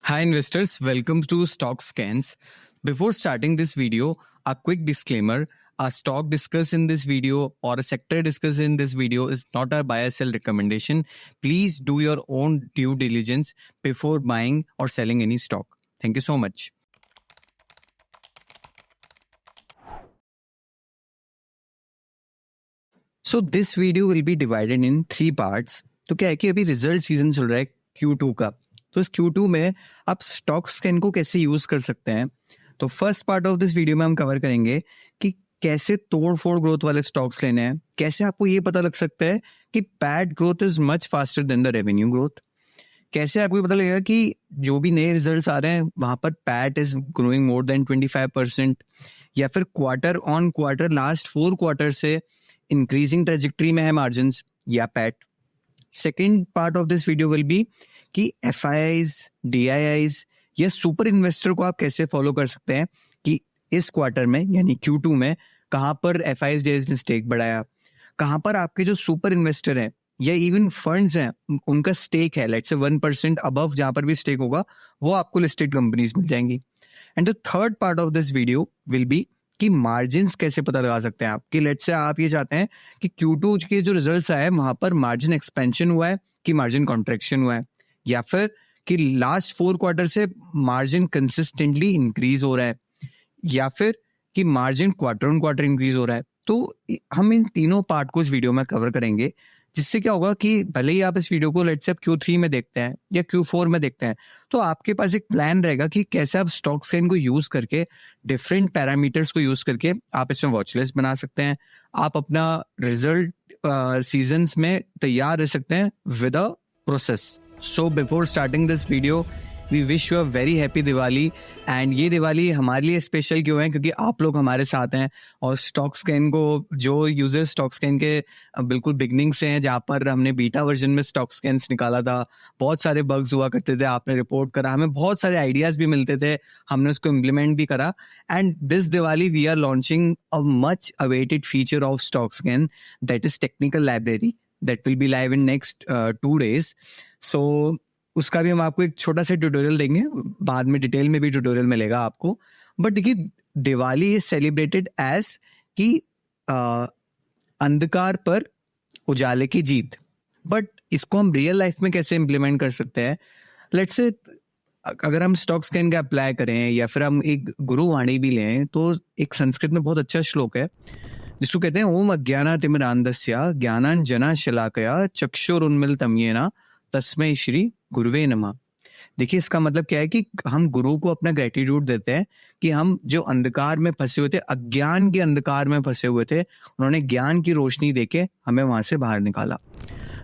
Hi investors, welcome to Stock Scans. Before starting this video, a quick disclaimer. A stock discussed in this video or a sector discussed in this video is not a buy or sell recommendation. Please do your own due diligence before buying or selling any stock. Thank you so much. So this video will be divided in 3 parts. तो क्या है कि अभी result season चल रहा है Q2 का, तो इस Q2 में आप स्टॉक स्कैन को कैसे यूज कर सकते हैं. तो first part of this video में हम कवर करेंगे कि कैसे तोड़ फोड़ ग्रोथ वाले स्टॉक्स लेने हैं, कैसे आपको ये पता लग सकता है कि PAT growth is much faster than the revenue growth, कैसे आपको पता लगेगा कि जो भी नए रिजल्ट्स आ रहे हैं वहां पर PAT is growing more than 25%, या फिर quarter on quarter last 4 quarter से इंक्रीजिंग ट्रेजेक्ट्री में है मार्जिन या PAT. Second part of this video will be कि FIIs, DIIs या सुपर इन्वेस्टर को आप कैसे फॉलो कर सकते हैं कि इस क्वार्टर में यानी Q2 में कहाँ पर FIIs, DIIs ने स्टेक बढ़ाया, कहाँ पर आपके जो सुपर इन्वेस्टर हैं या इवन फंड्स हैं उनका स्टेक है लेट्स से 1% अबव, जहाँ पर भी स्टेक होगा वो आपको लिस्टेड कंपनीज मिल जाएंगी. And the third part of this video will be कि मार्जिन्स कैसे पता लगा सकते हैं आप कि लेट्स से आप ये चाहते हैं कि Q2 के जो रिजल्ट्स आए वहां पर मार्जिन एक्सपेंशन हुआ है कि मार्जिन कॉन्ट्रैक्शन हुआ है, या फिर कि लास्ट 4 क्वार्टर से मार्जिन कंसिस्टेंटली इंक्रीज हो रहा है, या फिर कि margin quarter on quarter increase हो रहा है. तो हम इन तीनों पार्ट को इस वीडियो में कवर करेंगे, जिससे क्या होगा कि भले ही आप इस वीडियो को लेट्स से Q3 में देखते हैं या Q4 में देखते हैं तो आपके पास एक प्लान रहेगा कि कैसे आप स्टॉक स्कैन को यूज करके डिफरेंट पैरामीटर्स को यूज करके आप इसमें वॉच लिस्ट बना सकते हैं, आप अपना रिजल्ट सीजन्स में तैयार रह सकते हैं with a process. So before starting this video we wish you a very happy Diwali. And ये दिवाली हमारे लिए स्पेशल क्यों है, क्योंकि आप लोग हमारे साथ हैं और स्टॉक स्कैन को जो यूजर्स स्टॉक स्कैन के बिल्कुल बिगनिंग से हैं, जहाँ पर हमने बीटा वर्जन में स्टॉक स्कैन्स निकाला था, बहुत सारे बग्स हुआ करते थे, आपने रिपोर्ट करा, हमें बहुत सारे आइडियाज भी मिलते थे, हमने उसको इम्प्लीमेंट भी करा. And this Diwali we are launching a much awaited feature of stock scan, that is technical library, that will be live in next 2 days. So उसका भी हम आपको एक छोटा सा ट्यूटोरियल देंगे, बाद में डिटेल में भी ट्यूटोरियल मिलेगा आपको. बट देखिए, दिवाली इज सेलिब्रेटेड एज कि अंधकार पर उजाले की जीत. बट इसको हम रियल लाइफ में कैसे इम्प्लीमेंट कर सकते हैं, लेट्स से अगर हम स्टॉक स्कैन का अप्लाई करें या फिर हम एक गुरुवाणी भी लें, तो एक संस्कृत में बहुत अच्छा श्लोक है जिसको कहते हैं ओम अज्ञानातिमिरान्धस्य ज्ञानांजना शलाकया चक्षुरुन्मीलितं येन तस्मै श्री गुरुवे नमः. देखिए, इसका मतलब क्या है कि हम गुरु को अपना ग्रेटिट्यूड देते हैं कि हम जो अंधकार में फंसे हुए थे, अज्ञान के अंधकार में फंसे हुए थे, उन्होंने ज्ञान की रोशनी देके हमें वहां से बाहर निकाला.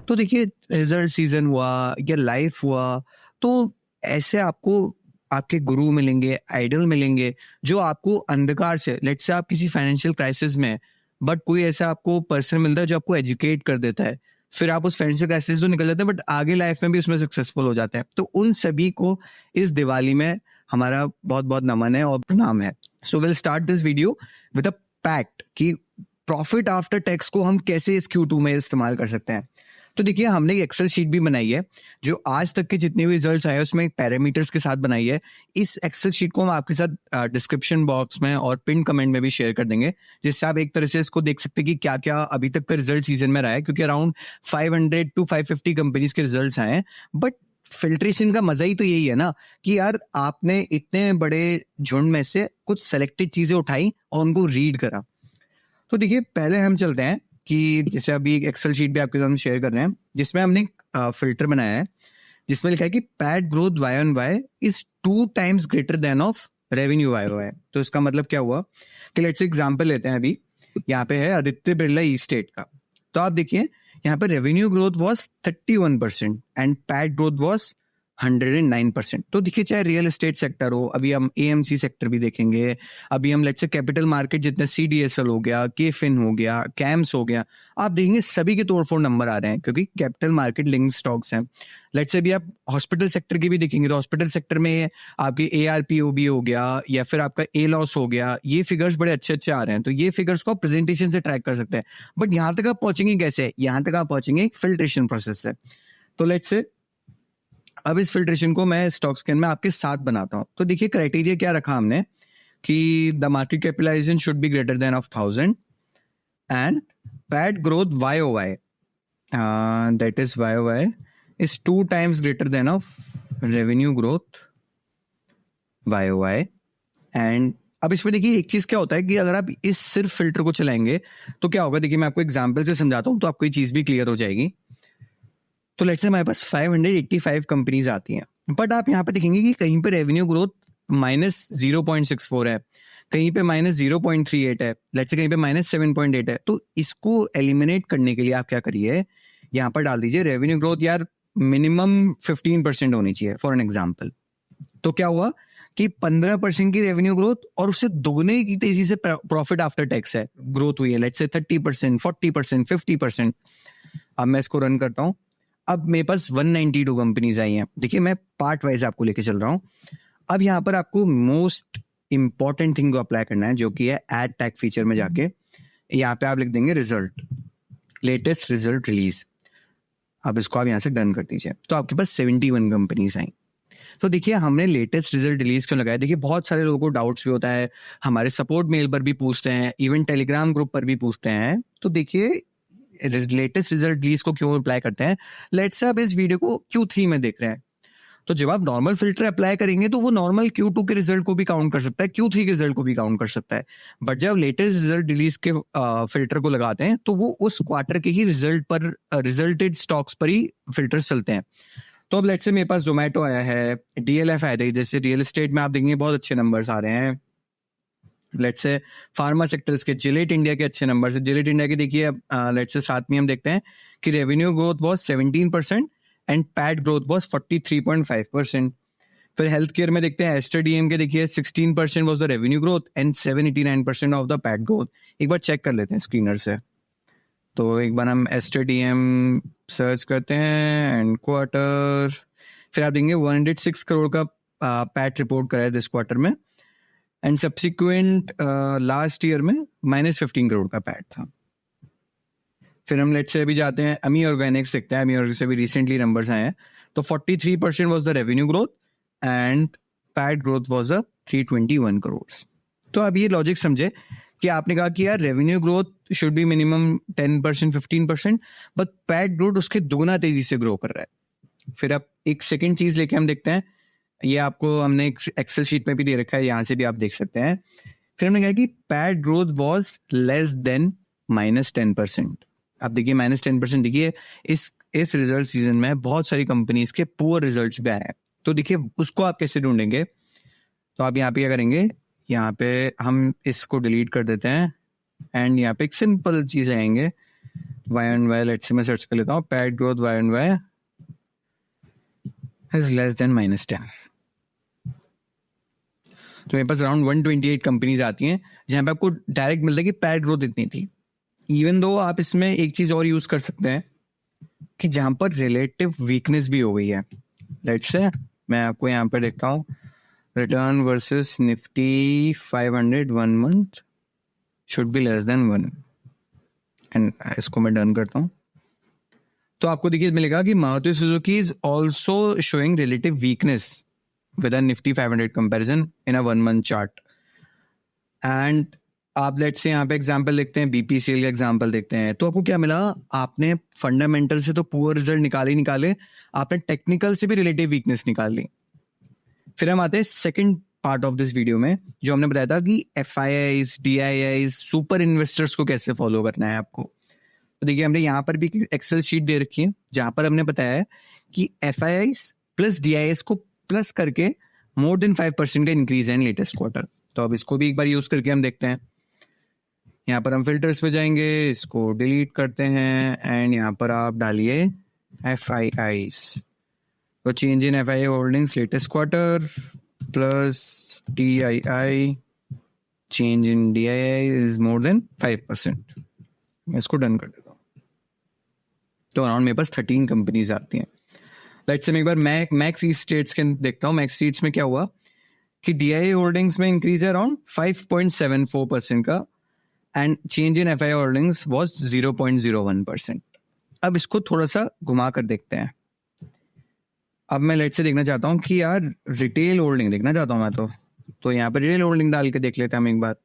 तो देखिए, रिजल्ट सीजन हुआ या लाइफ हुआ, तो ऐसे आपको आपके गुरु मिलेंगे, आइडल मिलेंगे जो आपको अंधकार से, लेट्स से आप किसी फाइनेंशियल क्राइसिस में, बट कोई ऐसा आपको पर्सन मिलता है जो आपको एजुकेट कर देता है, फिर आप उस फाइनेंशियल क्राइसिस तो निकल जाते हैं बट आगे लाइफ में भी उसमें सक्सेसफुल हो जाते हैं. तो उन सभी को इस दिवाली में हमारा बहुत बहुत नमन है और प्रणाम है. So will start this video with a pact कि प्रॉफिट आफ्टर टैक्स को हम कैसे इस Q2 में इस्तेमाल कर सकते हैं. तो देखिए, हमने एक एक्सेल शीट भी बनाई है जो आज तक के जितने भी रिजल्ट्स आए उसमें पैरामीटर्स के साथ बनाई है. इस एक्सेल शीट को हम आपके साथ डिस्क्रिप्शन बॉक्स में और पिन कमेंट में भी शेयर कर देंगे, जिससे आप एक तरह से इसको देख सकते हैं कि क्या क्या अभी तक का रिजल्ट सीजन में रहा है, क्योंकि अराउंड 500 to 550 कंपनीज के रिजल्ट्स आए हैं. बट फिल्ट्रेशन का मजा ही तो यही है ना कि यार आपने इतने बड़े झुंड में से कुछ सेलेक्टेड चीजें उठाई और उनको रीड करा. तो देखिए, पहले हम चलते हैं कि जैसे अभी एक एक्सेल शीट भी आपके साथ शेयर कर रहे हैं जिसमें हमने फिल्टर बनाया है जिसमें लिखा है कि PAT growth Y on Y is 2 times greater than of revenue Y Y. तो इसका मतलब क्या हुआ कि लेट्स एग्जांपल लेते हैं. अभी यहाँ पे है आदित्य बिरला ई स्टेट का. तो आप देखिए, यहाँ पे revenue growth was 31% and PAT growth was 109%. तो देखिए, चाहे रियल एस्टेट सेक्टर हो, अभी हम AMC सेक्टर भी देखेंगे, अभी हम लेट्स से कैपिटल मार्केट जितने CDSL हो गया, KFIN हो गया, CAMS हो गया, आप देखेंगे सभी के तोड़फोड़ नंबर आ रहे हैं क्योंकि कैपिटल मार्केट लिंक स्टॉक्स हैं. लेट्स से भी आप हॉस्पिटल सेक्टर की भी देखेंगे तो हॉस्पिटल सेक्टर में आपकी ARPOB हो गया या फिर आपका ALOS हो गया, ये फिगर्स बड़े अच्छे अच्छे आ रहे हैं. तो ये फिगर्स को आप प्रेजेंटेशन से ट्रैक कर सकते हैं. बट यहाँ तक आप पहुंचेंगे कैसे, यहाँ तक आप पहुंचेंगे एक फिल्ट्रेशन प्रोसेस से. तो लेट्स से अब इस फिल्ट्रेशन को मैं स्टॉक स्कैन में आपके साथ बनाता हूँ। तो देखिए क्राइटेरिया क्या रखा हमने कि the market capitalization should be greater than of 1000 and PAT growth YOY that is YOY is 2 times greater than of revenue growth YOY। And अब इसमें देखिए एक चीज क्या होता है कि अगर आप इस सिर्फ फिल्टर को चलाएंगे तो क्या होगा, देखिए मैं आपको एग्जांपल से समझाता हूँ तो आपको ये चीज भी क्लियर हो जाएगी। तो लेट्स से हमारे पास 585 कंपनीज आती हैं, बट आप यहाँ पे देखेंगे कि कहीं पे रेवेन्यू ग्रोथ -0.64 है, कहीं पे -0.38 है, लेट्स से कहीं पे -7.8 है। तो इसको एलिमिनेट करने के लिए आप क्या करिए, यहाँ पर डाल दीजिए रेवेन्यू ग्रोथ यार मिनिमम 15% होनी चाहिए फॉर एन एग्जाम्पल। तो क्या हुआ कि 15% की रेवेन्यू ग्रोथ और उससे दोगुने की तेजी से प्रॉफिट आफ्टर टैक्स है ग्रोथ हुई है, लेट्स से 30%, 40%, 50%। अब मैं इसको रन करता हूं, अब मेरे पास 192 कंपनीज आई हैं। देखिए मैं पार्ट वाइज आपको लेके चल रहा हूं। अब यहाँ पर आपको मोस्ट इंपॉर्टेंट थिंग को अप्लाई करना है, जो कि है एड टैग फीचर में जाके यहाँ पे आप लिख देंगे रिजल्ट, लेटेस्ट रिजल्ट रिलीज। अब इसको आप यहाँ से डन कर दीजिए, तो आपके पास 71 कंपनीज आई। तो देखिए हमने लेटेस्ट रिजल्ट रिलीज क्यों लगाया, देखिए बहुत सारे लोगों को डाउट्स भी होता है, हमारे सपोर्ट मेल पर भी पूछते हैं, इवन टेलीग्राम ग्रुप पर भी पूछते हैं। तो देखिए लेटेस्ट रिजल्ट रिलीज को क्यों अप्लाई करते हैं, लेट्स से आप इस वीडियो को Q3 में देख रहे हैं, तो जब आप नॉर्मल फिल्टर अप्लाई करेंगे तो वो नॉर्मल Q2 के रिजल्ट को भी काउंट कर सकता है, Q3 के रिजल्ट को भी काउंट कर सकता है। बट जब लेटेस्ट रिजल्ट रिलीज के फिल्टर को लगाते हैं तो वो उस क्वार्टर के ही रिजल्ट पर रिजल्टेड स्टॉक्स पर ही फिल्टर चलते हैं। तो अब लेट्स से मेरे पास जोमेटो आया है, DLF आया है, जैसे रियल एस्टेट में आप देखेंगे बहुत अच्छे नंबर्स आ रहे हैं। लेट्स से फार्मा सेक्टर्स के जिलेट इंडिया के अच्छे नंबर्स है, जिलेट इंडिया के देखिए लेट्स से साथ में हम देखते हैं कि revenue growth was 17% and PAT growth was 43.5%। फिर हेल्थ केयर में देखते हैं एस्टर डीएम के, देखिए 16% was the revenue growth and 789% of the PAT growth. एक बार चेक कर लेते हैं स्क्रीनर से, तो एक बार हम एस्टर डीएम सर्च करते हैं एंड क्वार्टर, फिर आप देंगे 106 करोड़ का पैट रिपोर्ट करा है दिस क्वार्टर में, एंड सब्सिक्वेंट लास्ट ईयर में -15 करोड़ का पैट था। फिर हम लेट्स से अभी जाते हैं अमी ऑर्गेनिक्स देखते हैं, अमी ऑर्गेनिक्स से भी रिसेंटली नंबर्स आए हैं, तो 43% was the revenue growth and PAT growth was 321 crore. तो अब ये लॉजिक समझे कि आपने कहा कि यार revenue growth should be minimum 10%, 15%, but PAT growth उसके दोगुना तेजी से ग्रो कर रहा है। फिर अब एक सेकेंड चीज लेके हम देखते हैं, ये आपको हमने एक्सेल शीट में भी दे रखा है, यहाँ से भी आप देख सकते हैं। फिर हमने कहा कि PAT growth was less than -10%। अब देखिए -10%, देखिए इस रिजल्ट सीजन में बहुत सारी कंपनीज के पुअर रिजल्ट्स भी आए हैं। तो देखिए उसको आप कैसे ढूंढेंगे, तो आप यहाँ पे क्या करेंगे, यहाँ पे हम इसको डिलीट कर देते हैं एंड यहाँ पे एक सिंपल चीज आएंगे Y-on-Y। लेट्स से मैं सर्च कर लेता हूँ, PAT growth Y-on-Y is less than -10। तो मेरे पास अराउंड 128 कंपनीज आती हैं जहाँ पे आपको डायरेक्ट मिलता है कि पैट ग्रोथ इतनी थी। इवन दो आप इसमें एक चीज और यूज कर सकते हैं कि जहां पर रिलेटिव वीकनेस भी हो गई है। लेट्स से मैं आपको यहाँ पर देखता हूँ, return versus Nifty 500 1 month should be less than 1 and इसको मैं डन करता हूँ। तो आपको देखिए मिलेगा कि Maruti Suzuki is also showing relative weakness with a Nifty 500 comparison in a 1 month chart. And आप लेट्स से यहाँ पे एग्जांपल देखते हैं, BPCL का एग्जांपल देखते हैं, तो आपको क्या मिला, आपने फंडामेंटल से तो पुअर रिजल्ट निकाले, आपने टेक्निकल से भी रिलेटिव वीकनेस निकाल ली। फिर हम आते हैं second part of this video में, जो हमने बताया था कि FIIs, DIIs, सुपर इन्वेस्टर्स को कैसे फॉलो करना है आपको। तो देखिए हमने यहाँ पर भी एक्सेल शीट दे रखी है जहां पर हमने बताया है कि FIIs प्लस DIIs को प्लस करके मोर देन 5% का इंक्रीज है इन लेटेस्ट क्वार्टर। तो अब इसको भी एक बार यूज करके हम देखते हैं। यहाँ पर हम फिल्टर्स पे जाएंगे, इसको डिलीट करते हैं एंड यहाँ पर आप डालिए FIIs। तो change in FII holdings latest quarter plus DII, change in DII is more then 5%। मैं इसको डन कर देता हूँ। तो अराउंड मेरे पास 13 कंपनीज आती हैं। लेट्स से मैं एक बार मैक्स ईस्ट स्टेट्स के देखता हूँ। मैक्स स्टेट्स में क्या हुआ कि DII होल्डिंग्स में इंक्रीज है अराउंड 5.74% का and change in FII holdings was 0.01%। अब इसको थोड़ा सा घुमा कर देखते हैं। अब मैं लेट से देखना चाहता हूँ कि यार रिटेल होल्डिंग देखना चाहता हूँ मैं, तो यहाँ पर रिटेल होल्डिंग डाल के देख लेते हैं हम एक बार।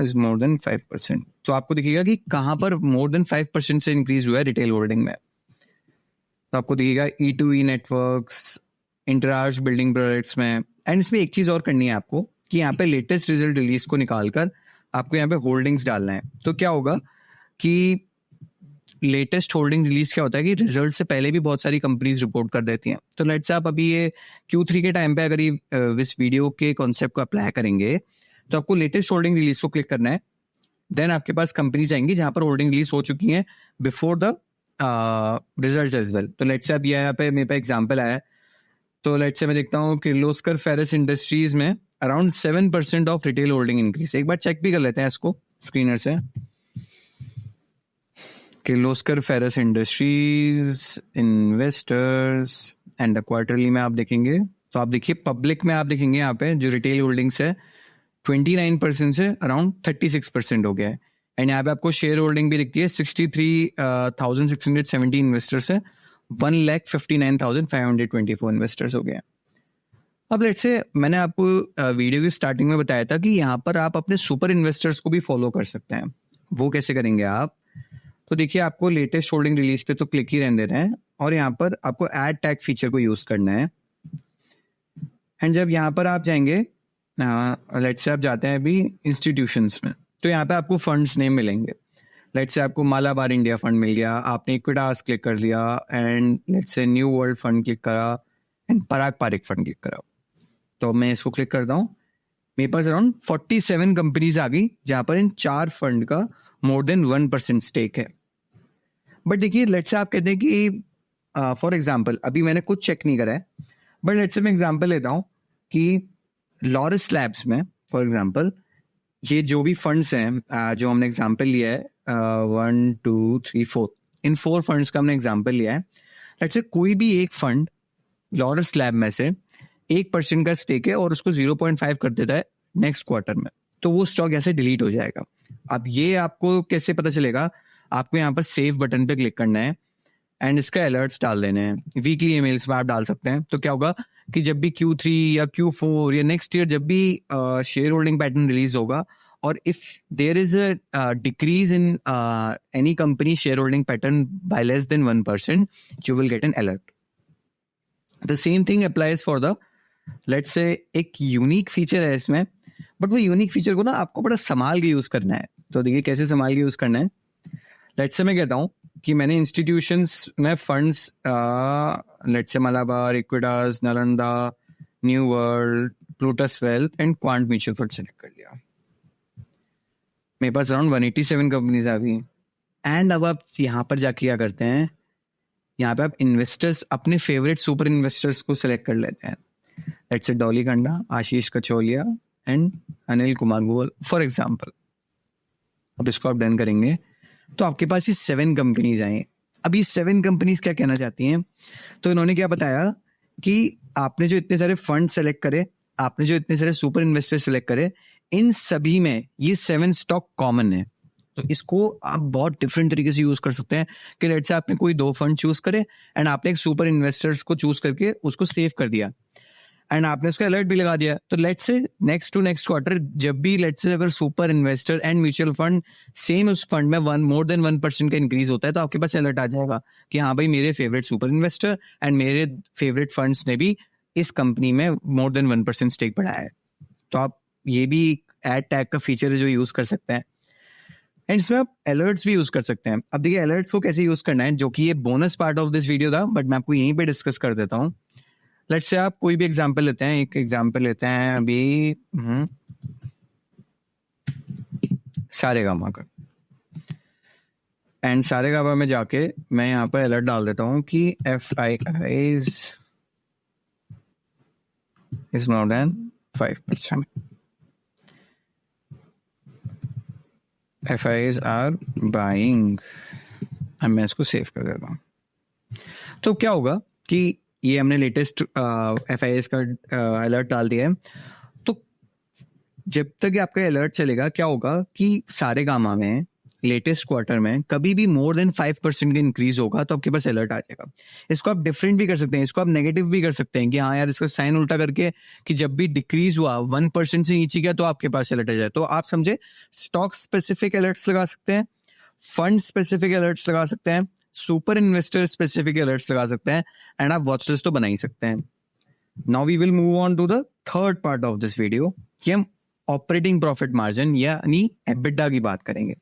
इज मोर देन 5%, तो आपको दिखेगा कि कहाँ पर मोर देन 5% से इंक्रीज हुआ है रिटेल होल्डिंग में। तो आपको दिखेगा E2E नेटवर्क्स, इंटराज बिल्डिंग प्रोजेक्ट्स में। एंड इसमें एक चीज और करनी है आपको कि यहाँ पे लेटेस्ट रिजल्ट रिलीज को निकालकर आपको यहाँ पे होल्डिंग्स डालना है। तो क्या होगा कि लेटेस्ट होल्डिंग रिलीज क्या होता है कि रिजल्ट से पहले भी बहुत सारी कंपनीज रिपोर्ट कर देती हैं। तो लेट्स से आप अभी ये Q3 के टाइम पे अगर ये इस वीडियो के कॉन्सेप्ट को अप्लाई करेंगे तो आपको लेटेस्ट होल्डिंग रिलीज को क्लिक करना है। देन आपके पास कंपनीज आएंगी जहां पर होल्डिंग रिलीज हो चुकी है before the result as well. तो लेट्स से अब यहाँ पे मेरे पे एग्जाम्पल आया है, तो लेट्स से मैं देखता हूँ किर्लोस्कर फेरस इंडस्ट्रीज में around 7% of retail holding increase. एक बार चेक भी कर लेते हैं इसको स्क्रीनर से। Kirloskar ferrous industries investors and quarterly में आप देखेंगे तो आप देखिए पब्लिक में आप देखेंगे यहाँ पे जो रिटेल होल्डिंग्स है 29% से अराउंड 36% हो गया है। एंड यहाँ पे आपको शेयर होल्डिंग भी दिखती है 63,670 इन्वेस्टर्स है, 1,59,524 इन्वेस्टर्स हो गए। अब लेट्स से मैंने आपको वीडियो की स्टार्टिंग में बताया था कि यहाँ पर आप अपने सुपर इन्वेस्टर्स को भी फॉलो कर सकते हैं। वो कैसे करेंगे आप? तो देखिए आपको लेटेस्ट होल्डिंग रिलीज पे तो क्लिक ही रहने देना है और यहाँ पर आपको ऐड टैग फीचर को यूज करना है। एंड जब यहाँ पर आप जाएंगे, लेट्स से आप जाते हैं अभी इंस्टीट्यूशंस में, तो यहाँ पे आपको फंड्स नेम मिलेंगे। लेट्स से आपको मालाबार इंडिया फंड मिल गया, आपने इक्विटास क्लिक कर लिया and let's say new world fund click करा and Parag Parikh fund click करा। तो मैं इसको क्लिक करता हूँ, मेरे पास अराउंड 47 कंपनीज आ गई जहां पर इन 4 फंड का मोर देन 1% स्टेक है। बट देखिए लेट्स से आप कहते हैं कि फॉर एग्जाम्पल अभी मैंने कुछ चेक नहीं करा है, बट लेट्स से मैं एग्जाम्पल लेता हूँ कि लॉरस लैब्स में फॉर एग्जाम्पल ये जो भी फंड्स हैं जो हमने एग्जाम्पल लिया है 1 2 3 4, इन 4 फंड्स का हमने एग्जाम्पल लिया है। लेट्स से कोई भी एक फंड लॉरस लैब में से 1% का स्टेक है और उसको 0.5 कर देता है नेक्स्ट क्वार्टर में, तो वो स्टॉक ऐसे डिलीट हो जाएगा। अब ये आपको कैसे पता चलेगा? आपको यहाँ पर सेव बटन पे क्लिक करना है एंड इसका अलर्ट्स डाल देने हैं। वीकली ईमेल्स में आप डाल सकते हैं। तो क्या होगा कि जब भी Q3 या Q4 या नेक्स्ट ईयर जब भी शेयर होल्डिंग पैटर्न रिलीज होगा और if there is a decrease in any company share holding pattern by less than 1%, you will get an alert. The same thing applies for the let's say एक unique feature है इसमें, but वो unique feature को ना आपको बड़ा संभाल के यूज करना है। तो देखिए कैसे संभाल के यूज करना है। लेट्स से मैं कहता हूँ कि मैंने इंस्टीट्यूशंस में funds let's say Malabar, Equitas, Nalanda, new world, Plutus wealth and quant mutual fund select कर लिया। मेरे पास अराउंड 187 कंपनीज आ गई। एंड अब आप यहाँ पर जाके क्या करते हैं, यहाँ पे आप इन्वेस्टर्स अपने फेवरेट सुपर इन्वेस्टर्स को सिलेक्ट कर लेते हैं। Let's say Dolly Khanna, Ashish Kachauliya and Anil Kumar Goyal for example. अब इसको आप डन करेंगे तो आपके पास ये 7 कंपनीज आए। अब ये 7 कंपनीज क्या कहना चाहती हैं? तो इन्होंने क्या बताया कि आपने जो इतने सारे फंड सेलेक्ट करे, आपने जो इतने सारे सुपर इन्वेस्टर सेलेक्ट करे, इन सभी में ये 7 स्टॉक कॉमन है। तो इसको आप बहुत डिफरेंट तरीके से यूज कर सकते हैं कि लेट्स से आपने कोई 2 फंड चूज करे एंड आपने एक सुपर इन्वेस्टर्स को चूज करके उसको सेव कर दिया एंड आपने उसका अलर्ट भी लगा दिया। तो लेट्स से नेक्स्ट टू नेक्स्ट क्वार्टर जब भी लेट्स से अगर super investor and mutual fund same उस फंड में मोर देन 1% का इंक्रीज होता है तो आपके पास अलर्ट आ जाएगा कि हाँ भाई मेरे फेवरेट सुपर इन्वेस्टर एंड मेरे फेवरेट फंड्स ने भी इस कंपनी में मोर देन 1% स्टेक बढ़ाया है। तो आप ये भी एड टैग का फीचर है जो यूज कर सकते हैं एंड इसमें आप अलर्ट्स भी यूज कर सकते हैं। अब देखिए अलर्ट्स को कैसे यूज करना है, जो कि ये bonus part of this video था, बट मैं आपको यहीं पे डिस्कस कर देता हूँ। लेट्स से आप कोई भी एग्जांपल लेते हैं, एक एग्जांपल लेते हैं अभी सारेगामा का, एंड सारेगामा में जाके मैं यहाँ पर अलर्ट डाल देता हूँ कि FIIs is more than 5%. FIIs are buying। अब मैं इसको सेव कर देता हूँ। तो क्या होगा कि ये हमने लेटेस्ट FIIs का अलर्ट डाल दिया है। तो जब तक आपका अलर्ट चलेगा क्या होगा कि सारेगामा में लेटेस्ट क्वार्टर में कभी भी मोर देन 5% का इंक्रीज होगा तो आपके पास अलर्ट आ जाएगा। इसको आप डिफरेंट भी कर सकते हैं, इसको आप नेगेटिव भी कर सकते हैं कि हाँ यार इसका साइन उल्टा करके कि जब भी डिक्रीज हुआ 1% से नीचे गया तो आपके पास अलर्ट आ जाए। तो आप समझे, स्टॉक स्पेसिफिक अलर्ट्स लगा सकते हैं, फंड स्पेसिफिक अलर्ट्स लगा सकते हैं, सुपर इन्वेस्टर स्पेसिफिक अलर्ट्स लगा सकते हैं, एंड आप वॉच लिस्ट तो बना ही सकते हैं। Now we will move on to the third part of this video कि हम ऑपरेटिंग प्रॉफिट मार्जिन यानी एबिटा की बात करेंगे।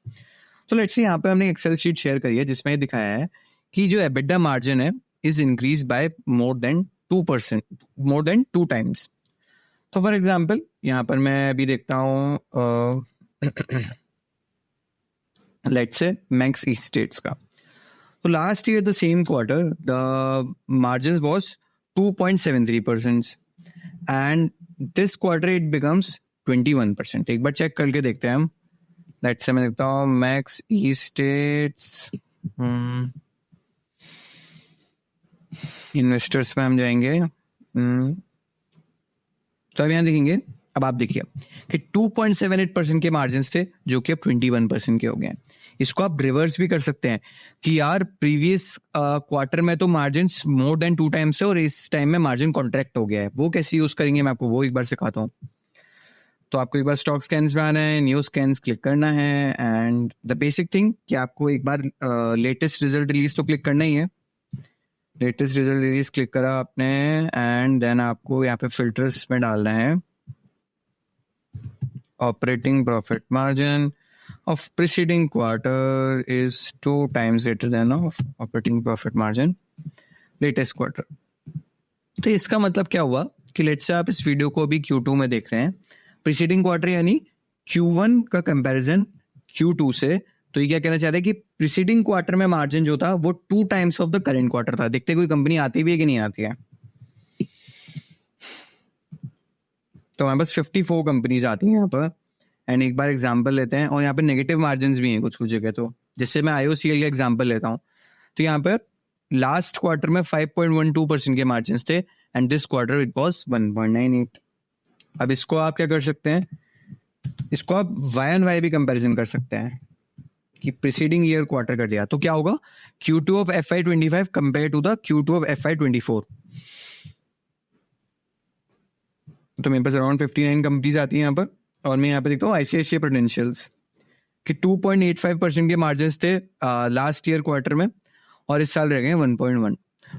तो लेट्स से यहाँ पे हमने एक्सेल शीट शेयर करी है जिसमें दिखाया है कि जो एबिटा मार्जिन है is increase by more than 2%, more than 2 times. तो फॉर एग्जांपल यहाँ पर मैं अभी देखता हूँ let's say max east states का। तो last year the same quarter the margin was 2.73% and this quarter it becomes 21%। एक बार चेक करके देखते हैं हम। लेट्स से मैं देखता हूँ मैक्स ईस्ट स्टेट्स, इन्वेस्टर्स में हम जाएंगे। तो अब यहाँ देखेंगे, अब आप देखिए कि 2.78% के मार्जिन थे जो कि अब 21% के हो गए। इसको आप रिवर्स भी कर सकते हैं कि यार प्रीवियस क्वार्टर में तो मार्जिन मोर देन 2 टाइम्स है और इस टाइम में मार्जिन कॉन्ट्रैक्ट हो गया है। वो कैसे यूज करेंगे मैं आपको वो एक बार सिखाता हूँ। तो आपको एक बार स्टॉक स्कैन्स में आना है, न्यू स्कैन्स क्लिक करना है एंड द बेसिक थिंग कि आपको एक बार लेटेस्ट रिजल्ट रिलीज तो क्लिक करना ही है। लेटेस्ट रिजल्ट रिलीज क्लिक करा आपने एंड देन आपको यहाँ पे फिल्टर्स में डालना है operating profit margin of preceding quarter is 2 times greater than of operating profit margin latest quarter. तो इसका मतलब क्या हुआ कि लेट्स से आप इस वीडियो को अभी Q2 में देख रहे हैं, प्रीसीडिंग क्वार्टर यानी Q1 का कंपैरिजन Q2 से। तो ये क्या कहना चाह रहे हैं कि प्रीसीडिंग क्वार्टर में मार्जिन जो था वो 2 times of the current quarter था। देखते कोई कंपनी आती भी है कि नहीं आती है। तो हमारे पास 54 कंपनीज आती हैं यहाँ पर एंड एक बार एग्जांपल लेते हैं। और यहाँ पे नेगेटिव मार्जिन भी हैं कुछ कुछ जगह। तो जिससे मैं IOCL का एग्जांपल लेता हूँ तो यहाँ पर लास्ट क्वार्टर में 5.12% के मार्जिन थे and this quarter it was 1.98। अब इसको आप क्या कर सकते हैं, इसको आप Y-on-Y भी कंपैरिजन कर सकते हैं कि प्रीसीडिंग ईयर क्वार्टर कर दिया तो क्या होगा Q2 of FY25 compare to the Q2 of FY24। तो मेरे पास अराउंड 59 कंपनीज आती हैं यहाँ पर और मैं यहाँ पे देखता हूँ ICICI प्रूडेंशियल्स कि 2.85% के मार्जिन थे लास्ट ईयर क्वार्टर में और इस साल रह गए 1.1।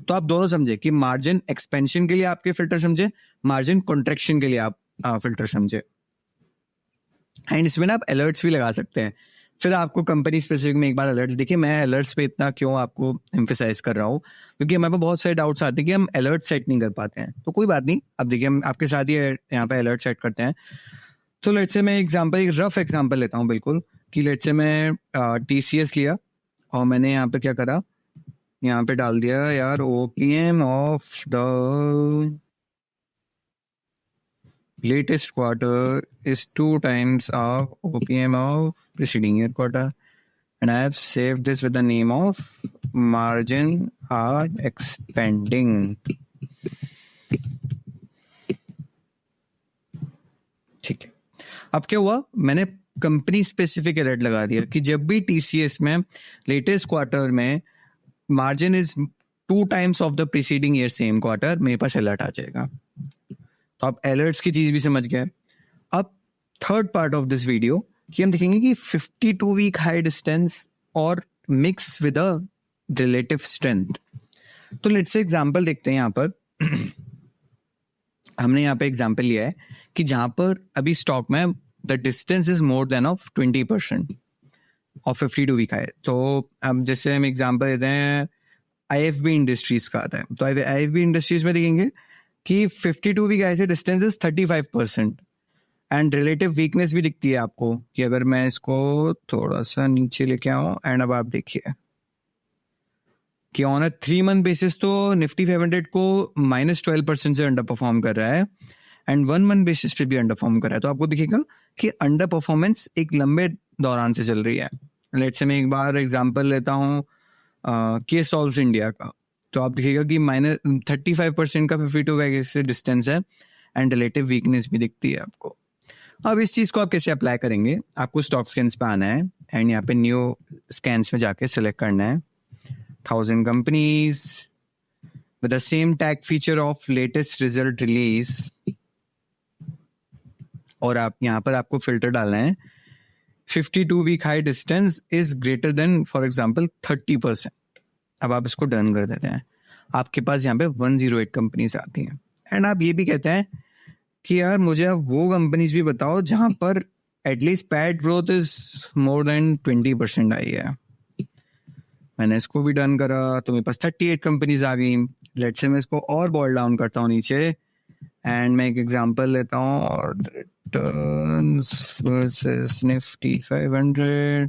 तो आप दोनों समझे कि मार्जिन एक्सपेंशन के लिए आपके फिल्टर समझे, मार्जिन कॉन्ट्रैक्शन के लिए आप फिल्टर समझे। एंड इसमें ना आप अलर्ट्स भी लगा सकते हैं। फिर आपको कंपनी स्पेसिफिक में एक बार अलर्ट देखिए, मैं अलर्ट्स पे इतना क्यों आपको एम्फेसाइज कर रहा हूँ क्योंकि हमारे पास बहुत सारे डाउट्स आते हैं कि हम अलर्ट सेट नहीं कर पाते हैं। तो कोई बात नहीं, अब देखिए हम आपके साथ ही यहाँ पे अलर्ट सेट करते हैं। तो लेट्स से मैं एग्जांपल, एक रफ एग्जांपल लेता हूँ बिल्कुल कि लेट्स से मैं TCS लिया और मैंने यहाँ पे क्या करा, यहाँ पे डाल दिया यार OPM of the latest quarter is 2 times of OPM of preceding year quarter and I have saved this with the name of margin are expanding। ठीक है, अब क्या हुआ, मैंने कंपनी स्पेसिफिक अलर्ट लगा दिया कि जब भी TCS में लेटेस्ट क्वार्टर में margin is 2 times of the preceding year same quarter, मेरे पास अलर्ट आ जाएगा। तो आप अलर्ट्स की चीज भी समझ गए। अब third part of this video कि हम देखेंगे कि 52 वीक हाई डिस्टेंस और mix with a relative strength. तो लेट्स से एग्जांपल देखते हैं। यहाँ पर हमने यहाँ पे एग्जांपल लिया है कि जहां पर अभी स्टॉक में the distance is more than of 20% of 52 week high. तो अब जैसे हम एग्जांपल देते हैं IFB इंडस्ट्रीज का आता है। तो IFB इंडस्ट्रीज में देखेंगे कि 52 वीक हाई से distance is 35% and relative weakness भी दिखती है आपको कि अगर मैं इसको थोड़ा सा नीचे लेके आऊं एंड अब आप देखिए कि ऑन अ 3 month बेसिस तो निफ्टी 500 को -12% से अंडर परफॉर्म कर रहा है एंड 1 month बेसिस पे भी अंडर परफॉर्म कर रहा है। तो आपको दिखेगा कि अंडर परफॉर्मेंस एक लंबे दौरान से चल रही है। लेट्स से मैं एक बार एग्जांपल लेता हूँ KSol's इंडिया का। तो आप देखिएगा कि -35% का 52 वीक से डिस्टेंस है एंड रिलेटिव वीकनेस भी दिखती है आपको। अब इस चीज को आप कैसे अप्लाई करेंगे, आपको स्टॉक स्कैन्स पे आना है एंड यहाँ पे न्यू स्कैन्स में जाके सिलेक्ट करना है 1000 companies with the same tag feature of latest result release, और आप यहाँ पर आपको फिल्टर डालना है 52 week high distance is greater than for example 30%। अब आप इसको डन कर देते हैं, आपके पास यहाँ पे 108 कंपनीज आती हैं एंड आप ये भी कहते हैं कि यार मुझे अब वो कंपनीज भी बताओ जहां पर at least PAT growth is more then 20% आई है। मैंने इसको भी डन करा तो मेरे पास 38 कंपनीज आ गई। लेट्स से मैं इसको और बॉइल डाउन करता हूँ नीचे एंड मैं एक एग्जांपल लेता हूँ, और returns versus Nifty 500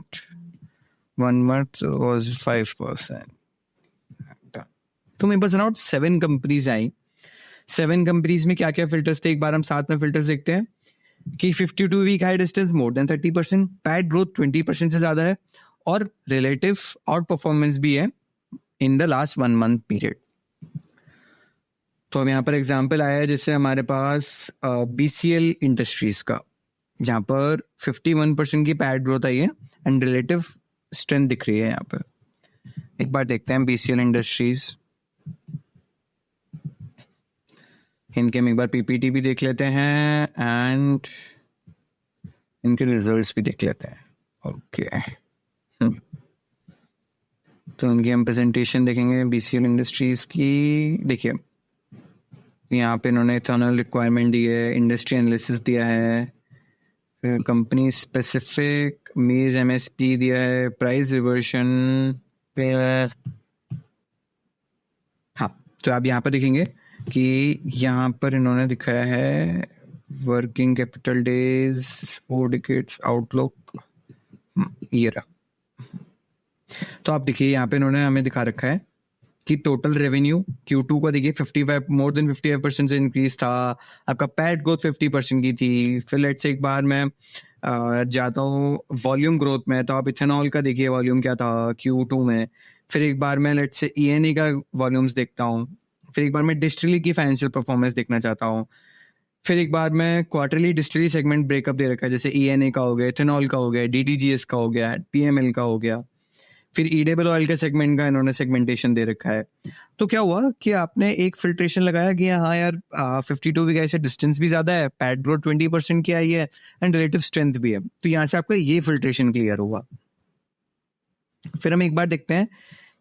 1 month was 5%। तो मेरे पास अराउंड 7 कंपनीज आई। 7 कंपनीज में क्या क्या फिल्टर्स थे, एक बार हम साथ में फिल्टर्स देखते हैं कि 52 week high distance more than 30%, PAT growth 20% से ज्यादा है और रिलेटिव आउट परफॉर्मेंस भी है in the last 1 month period. तो अब यहाँ पर एग्जांपल आया है जैसे हमारे पास BCL इंडस्ट्रीज का, जहाँ पर 51% की पैट ग्रोथ आई है एंड रिलेटिव स्ट्रेंथ दिख रही है। यहाँ पर एक बार देखते हैं BCL इंडस्ट्रीज, इनके हम एक बार PPT भी देख लेते हैं एंड इनके रिजल्ट्स भी देख लेते हैं। ओके तो इनकी हम प्रेजेंटेशन देखेंगे BCL इंडस्ट्रीज की। देखिए यहाँ पे इन्होंने इथेनॉल रिक्वायरमेंट दी है, इंडस्ट्री एनालिसिस दिया है, फिर कंपनी स्पेसिफिक मेज MSP दिया है, प्राइस रिवर्शन, फिर हाँ तो आप यहाँ पर देखेंगे कि यहाँ पर इन्होंने दिखाया है working capital days, 4 decades outlook, ये रहा। तो आप देखिए यहाँ पे इन्होंने हमें दिखा रखा है कि टोटल रेवेन्यू Q2 का देखिए 55 मोर देन 55% से इंक्रीज था, आपका पैट ग्रोथ 50% की थी। फिर लेट्स से एक बार मैं जाता हूँ वॉल्यूम ग्रोथ में, तो आप इथेनॉल का देखिए वॉल्यूम क्या था Q2 में। फिर एक बार मैं लेट्स से ENA का वॉल्यूम्स देखता हूँ, फिर एक बार मैं डिस्टिलरी की फाइनेंशियल परफॉर्मेंस देखना चाहता हूँ, फिर एक बार मैं क्वार्टरली डिस्टिलरी सेगमेंट ब्रेकअप दे रखा है, जैसे ENA का हो गया, इथेनॉल का हो गया, DDGS का हो गया, PML का हो गया, फिर ईडेबल ऑयल के सेगमेंट का इन्होंने सेगमेंटेशन दे रखा है। तो क्या हुआ कि आपने एक फिल्ट्रेशन लगाया कि हाँ यार 52 वीक ऐसे डिस्टेंस भी ज्यादा है, पैट ग्रोथ 20% की आई है एंड रिलेटिव स्ट्रेंथ भी है, तो यहाँ से आपका ये फिल्ट्रेशन क्लियर हुआ। फिर हम एक बार देखते हैं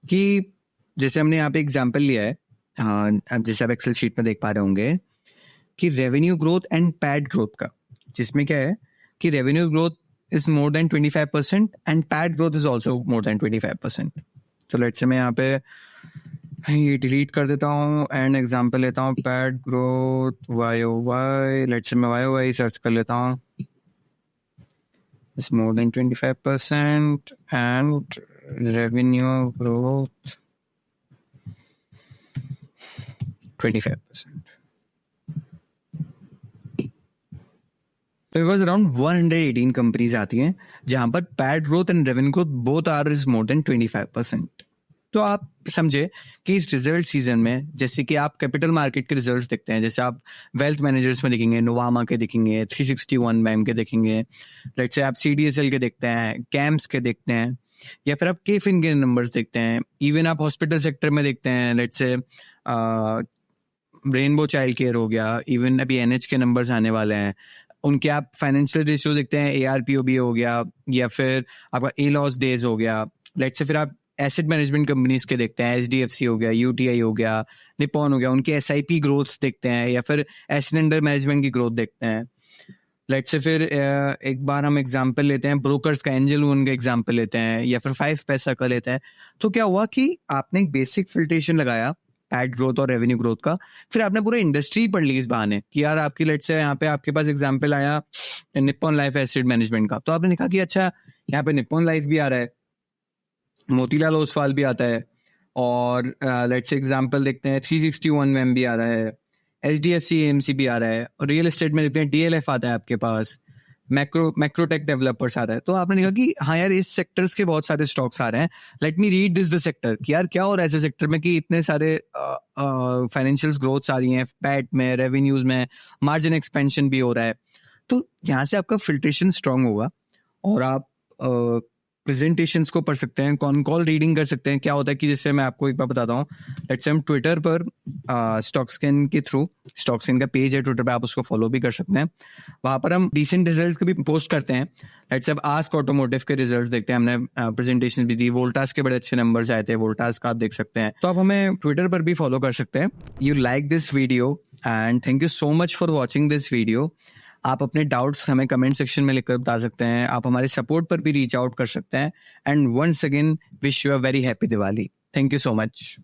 कि जैसे हमने यहाँ पे एग्जाम्पल लिया है, हाँ अब जैसे आप एक्सेल शीट में देख पा रहे होंगे कि revenue growth and PAT growth का, जिसमें क्या है कि revenue growth is more than 25% and PAT growth is also more than 25%। तो लेट्स से मैं यहाँ पे ये डिलीट कर देता हूँ एंड एग्जांपल लेता हूँ PAT growth YOY। Let's say मैं YOY सर्च कर लेता हूँ, it's more than 25% and revenue growth 25%। तो it was around 118 कंपनीज आती हैं जहां पर PAT growth and revenue growth both are is more than 25%। तो आप समझे कि इस रिजल्ट सीजन में जैसे कि आप कैपिटल मार्केट के रिजल्ट्स देखते हैं, जैसे आप वेल्थ मैनेजर्स में देखेंगे, नोवामा के देखेंगे, 361 मैम के देखेंगे, लेट्स से आप CDSL के देखते हैं, कैम्स के देखते हैं, या फिर आप केफिन के नंबर्स देखते हैं, इवन आप हॉस्पिटल सेक्टर में देखते हैं, let's say rainbow child care हो गया, इवन अभी NH के नंबर्स आने वाले हैं, उनके आप फाइनेंशियल रेशियो देखते हैं, ARPOB हो गया या फिर आपका A-लॉस डेज हो गया। लेट्स से फिर आप एसेट मैनेजमेंट कंपनीज के देखते हैं, HDFC हो गया, UTI हो गया, निपॉन हो गया, उनके SIP ग्रोथ्स देखते हैं या फिर एसेट अंडर मैनेजमेंट की ग्रोथ देखते हैं। लेट्स से फिर एक बार हम एग्जांपल लेते हैं ब्रोकर्स का, एंजल वन का एग्जांपल लेते हैं या फिर 5 पैसा का लेते हैं। तो क्या हुआ कि आपने एक बेसिक फिल्ट्रेशन लगाया पैट ग्रोथ और रेवेन्यू ग्रोथ का, फिर आपने पूरा इंडस्ट्री पढ़ ली इस बहाने कि यार आपकी लेट्स से यहाँ पे आपके पास एग्जांपल आया निप्पॉन लाइफ एसेट मैनेजमेंट का, तो आपने देखा कि अच्छा यहाँ पे निप्पॉन लाइफ भी आ रहा है, मोतीलाल ओसवाल भी आता है, और लेट्स से एग्जांपल देखते हैं 361 में भी आ रहा है, HDFC AMC भी आ रहा है, और रियल एस्टेट में देखते हैं DLF आता है आपके पास, मैक्रोटेक डेवलपर्स आ रहा है। तो आपने देखा कि हाँ यार इस सेक्टर्स के बहुत सारे स्टॉक्स आ रहे हैं, let me read this the sector कि यार क्या हो रहा है ऐसे सेक्टर में कि इतने सारे फाइनेंशियल ग्रोथ्स आ रही हैं, पैट में, रेवेन्यूज में, मार्जिन एक्सपेंशन भी हो रहा है। तो यहाँ से आपका फिल्ट्रेशन स्ट्रांग होगा और आप प्रेजेंटेशंस को पढ़ सकते हैं, कॉन कॉल रीडिंग कर सकते हैं। क्या होता है कि जैसे मैं आपको एक बार बताता हूँ, लेट्स से हम ट्विटर पर स्टॉक्सकैन के थ्रू, स्टॉक्सकैन का पेज है ट्विटर पे, आप उसको फॉलो भी कर सकते हैं। वहाँ पर हम रिसेंट रिजल्ट भी पोस्ट करते हैं। लेट्स से अब आस्क ऑटोमोटिव के रिजल्ट देखते हैं, हमने प्रेजेंटेशन भी दी, वोल्टास के बड़े अच्छे नंबर्स आए थे, वोल्टास का आप देख सकते हैं। तो आप हमें ट्विटर पर भी फॉलो कर सकते हैं। You like this video and thank you so much for watching this video. आप अपने डाउट्स हमें कमेंट सेक्शन में लिखकर बता सकते हैं, आप हमारे सपोर्ट पर भी रीच आउट कर सकते हैं। And once again wish you a very happy Diwali. Thank you so much.